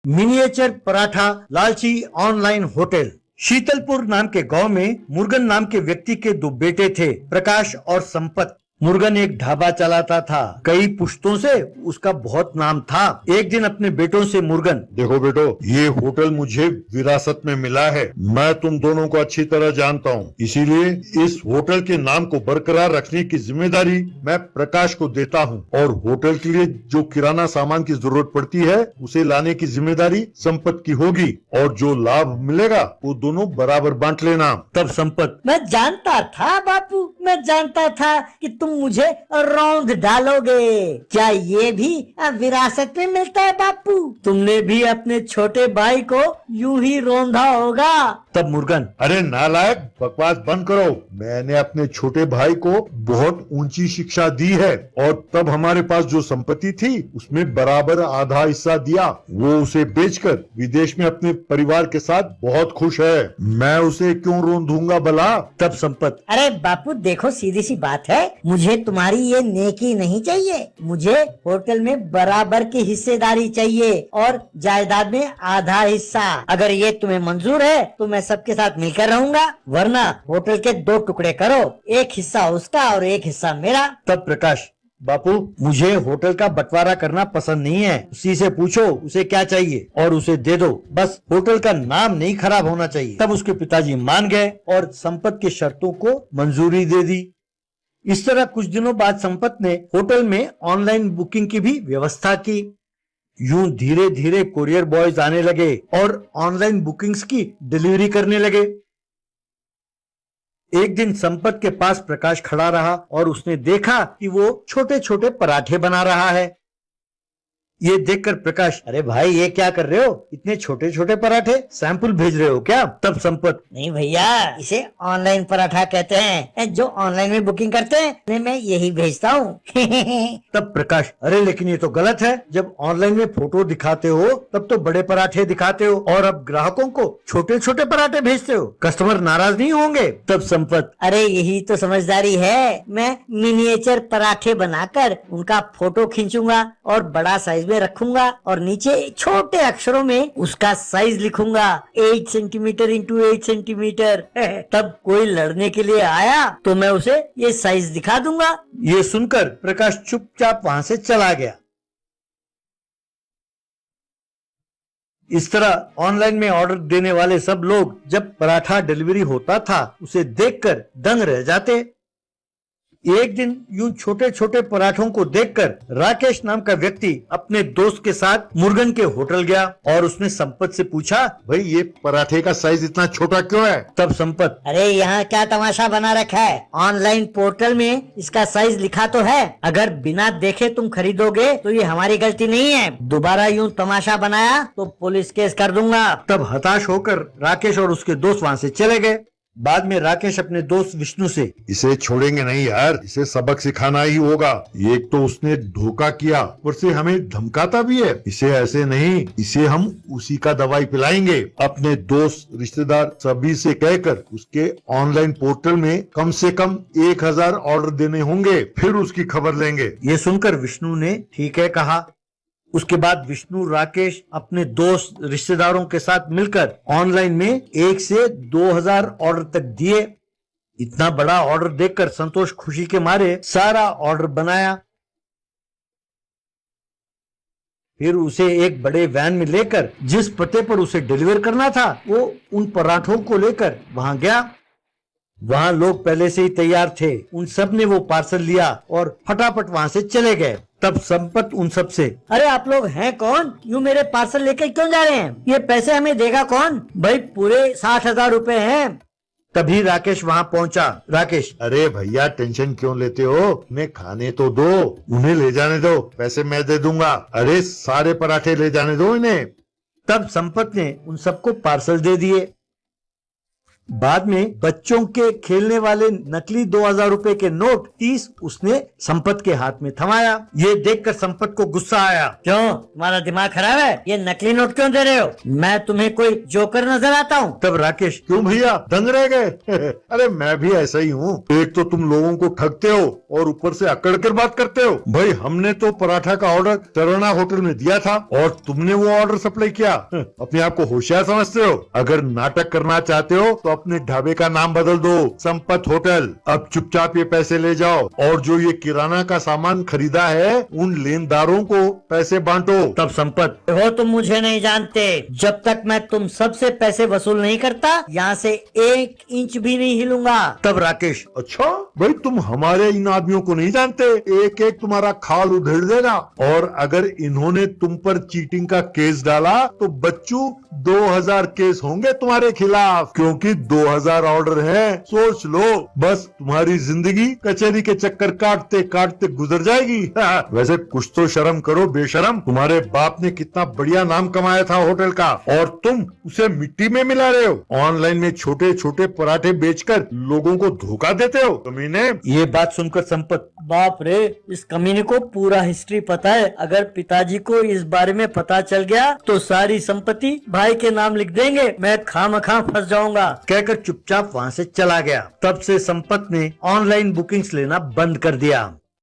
Miniature paratha लालची online hotel. Sheetalpur नाम के गांव में मुर्गन नाम के व्यक्ति के दो बेटे थे, प्रकाश और संपत। मुर्गन एक ढाबा चलाता था। कई पुश्तों से उसका बहुत नाम था। एक दिन अपने बेटों से मुर्गन, देखो बेटो, ये होटल मुझे विरासत में मिला है। मैं तुम दोनों को अच्छी तरह जानता हूँ, इसीलिए इस होटल के नाम को बरकरार रखने की जिम्मेदारी मैं प्रकाश को देता हूँ, और होटल के लिए जो किराना सामान की जरूरत पड़ती है उसे लाने की जिम्मेदारी संपत की होगी, और जो लाभ मिलेगा वो दोनों बराबर बांट लेना। तब संपत, मैं जानता था बापू, मैं जानता था कि तुम मुझे रौंद डालोगे। क्या ये भी विरासत में मिलता है बापू? तुमने भी अपने छोटे भाई को यूं ही रौंदा होगा। तब मुर्गन, अरे नालायक, बकवास बंद करो। मैंने अपने छोटे भाई को बहुत ऊंची शिक्षा दी है, और तब हमारे पास जो संपत्ति थी उसमें बराबर आधा हिस्सा दिया। वो उसे बेचकर विदेश में अपने परिवार के साथ बहुत खुश है। मैं उसे क्यों रोंदूंगा भला? तब संपत, अरे बापू देखो, सीधी सी बात है, मुझे तुम्हारी ये नेकी नहीं चाहिए। मुझे होटल में बराबर की हिस्सेदारी चाहिए और जायदाद में आधा हिस्सा। अगर ये तुम्हें मंजूर है तो मैं सबके साथ मिलकर रहूंगा, वरना होटल के दो टुकड़े करो, एक हिस्सा उसका और एक हिस्सा मेरा। तब प्रकाश, बापू मुझे होटल का बंटवारा करना पसंद नहीं है। उसी से पूछो उसे क्या चाहिए और उसे दे दो, बस होटल का नाम नहीं खराब होना चाहिए। तब उसके पिताजी मान गए और संपत की शर्तों को मंजूरी दे दी। इस तरह कुछ दिनों बाद संपत ने होटल में ऑनलाइन बुकिंग की भी व्यवस्था की। यूं धीरे धीरे कुरियर बॉयज आने लगे और ऑनलाइन बुकिंग्स की डिलीवरी करने लगे। एक दिन संपत के पास प्रकाश खड़ा रहा और उसने देखा कि वो छोटे छोटे पराठे बना रहा है। ये देखकर प्रकाश, अरे भाई ये क्या कर रहे हो? इतने छोटे छोटे पराठे, सैंपल भेज रहे हो क्या? तब संपत, नहीं भैया, इसे ऑनलाइन पराठा कहते हैं। जो ऑनलाइन में बुकिंग करते हैं मैं यही भेजता हूँ। तब प्रकाश, अरे लेकिन ये तो गलत है। जब ऑनलाइन में फोटो दिखाते हो तब तो बड़े पराठे दिखाते हो, और अब ग्राहकों को छोटे छोटे पराठे भेजते हो। कस्टमर नाराज नहीं होंगे? तब संपत, अरे यही तो समझदारी है। मैं मिनिएचर पराठे बनाकर उनका फोटो खींचूंगा और बड़ा साइज में रखूंगा, और नीचे छोटे अक्षरों में उसका साइज लिखूंगा, 8 सेंटीमीटर इंटू 8 सेंटीमीटर। तब कोई लड़ने के लिए आया तो मैं उसे ये साइज दिखा दूंगा। ये सुनकर प्रकाश चुपचाप वहां से चला गया। इस तरह ऑनलाइन में ऑर्डर देने वाले सब लोग जब पराठा डिलीवरी होता था उसे देखकर दंग रह जाते। एक दिन यूं छोटे छोटे पराठों को देखकर राकेश नाम का व्यक्ति अपने दोस्त के साथ मुर्गन के होटल गया, और उसने संपत से पूछा, भाई ये पराठे का साइज इतना छोटा क्यों है? तब संपत, अरे यहाँ क्या तमाशा बना रखा है? ऑनलाइन पोर्टल में इसका साइज लिखा तो है। अगर बिना देखे तुम खरीदोगे तो ये हमारी गलती नहीं है। दोबारा यूं तमाशा बनाया तो पुलिस केस कर दूंगा। तब हताश होकर राकेश और उसके दोस्त वहां से चले गए। बाद में राकेश अपने दोस्त विष्णु से, इसे छोड़ेंगे नहीं यार, इसे सबक सिखाना ही होगा। एक तो उसने धोखा किया, ऊपर से हमें धमकाता भी है। इसे ऐसे नहीं, इसे हम उसी का दवाई पिलाएंगे। अपने दोस्त रिश्तेदार सभी से कहकर उसके ऑनलाइन पोर्टल में कम से कम 1000 ऑर्डर देने होंगे, फिर उसकी खबर लेंगे। ये सुनकर विष्णु ने ठीक है कहा। उसके बाद विष्णु राकेश अपने दोस्त रिश्तेदारों के साथ मिलकर ऑनलाइन में 1 से 2000 ऑर्डर तक दिए। इतना बड़ा ऑर्डर देखकर संतोष खुशी के मारे सारा ऑर्डर बनाया। फिर उसे एक बड़े वैन में लेकर जिस पते पर उसे डिलीवर करना था वो उन पराठों को लेकर वहां गया। वहां लोग पहले से ही तैयार थे। उन सब ने वो पार्सल लिया और फटाफट वहां से चले गए। तब संपत उन सब से, अरे आप लोग हैं कौन? यूं मेरे पार्सल लेकर क्यों जा रहे हैं? ये पैसे हमें देगा कौन? भाई पूरे 60,000 रुपए हैं। तभी राकेश वहां पहुंचा। राकेश, अरे भैया टेंशन क्यों लेते हो? उन्हें खाने तो दो, उन्हें ले जाने दो, पैसे मैं दे दूंगा। अरे सारे पराठे ले जाने दो इन्हें। तब संपत ने उन सबको पार्सल दे दिए। बाद में बच्चों के खेलने वाले नकली 2000 रुपए के नोट 30 उसने संपत के हाथ में थमाया। ये देखकर संपत को गुस्सा आया। क्यों, तुम्हारा दिमाग खराब है? ये नकली नोट क्यों दे रहे हो? मैं तुम्हें कोई जोकर नजर आता हूँ? तब राकेश, क्यों भैया दंग रह गए? अरे मैं भी ऐसा ही हूँ। एक तो तुम लोगों को ठगते हो और ऊपर से अकड़ कर बात करते हो। भाई हमने तो पराठा का ऑर्डर तरोना होटल में दिया था और तुमने वो ऑर्डर सप्लाई किया। अपने आप को होशियार समझते हो। अगर नाटक करना चाहते हो तो अपने ढाबे का नाम बदल दो, संपत होटल। अब चुपचाप ये पैसे ले जाओ और जो ये किराना का सामान खरीदा है उन लेनदारों को पैसे बांटो। तब संपत, हो तुम मुझे नहीं जानते। जब तक मैं तुम सबसे पैसे वसूल नहीं करता यहाँ से 1 इंच भी नहीं हिलूंगा। तब राकेश, अच्छा भाई तुम हमारे इन आदमियों को नहीं जानते। एक एक तुम्हारा खाल उधेड़ देगा और अगर इन्होंने तुम पर चीटिंग का केस डाला तो बच्चू 2000 केस होंगे तुम्हारे खिलाफ, क्योंकि 2000 ऑर्डर है। सोच लो, बस तुम्हारी जिंदगी कचहरी के चक्कर काटते काटते गुजर जाएगी। वैसे कुछ तो शर्म करो बेशरम। तुम्हारे बाप ने कितना बढ़िया नाम कमाया था होटल का और तुम उसे मिट्टी में मिला रहे हो। ऑनलाइन में छोटे छोटे पराठे बेचकर लोगों को धोखा देते हो। कमीने। ये बात सुनकर संपत, बाप रे, इस कमीने को पूरा हिस्ट्री पता है। अगर पिताजी को इस बारे में पता चल गया तो सारी संपत्ति भाई के नाम लिख देंगे। मैं खामखा फंस जाऊंगा। कहकर चुपचाप वहाँ से चला गया। तब से संपत ने ऑनलाइन बुकिंग्स लेना बंद कर दिया।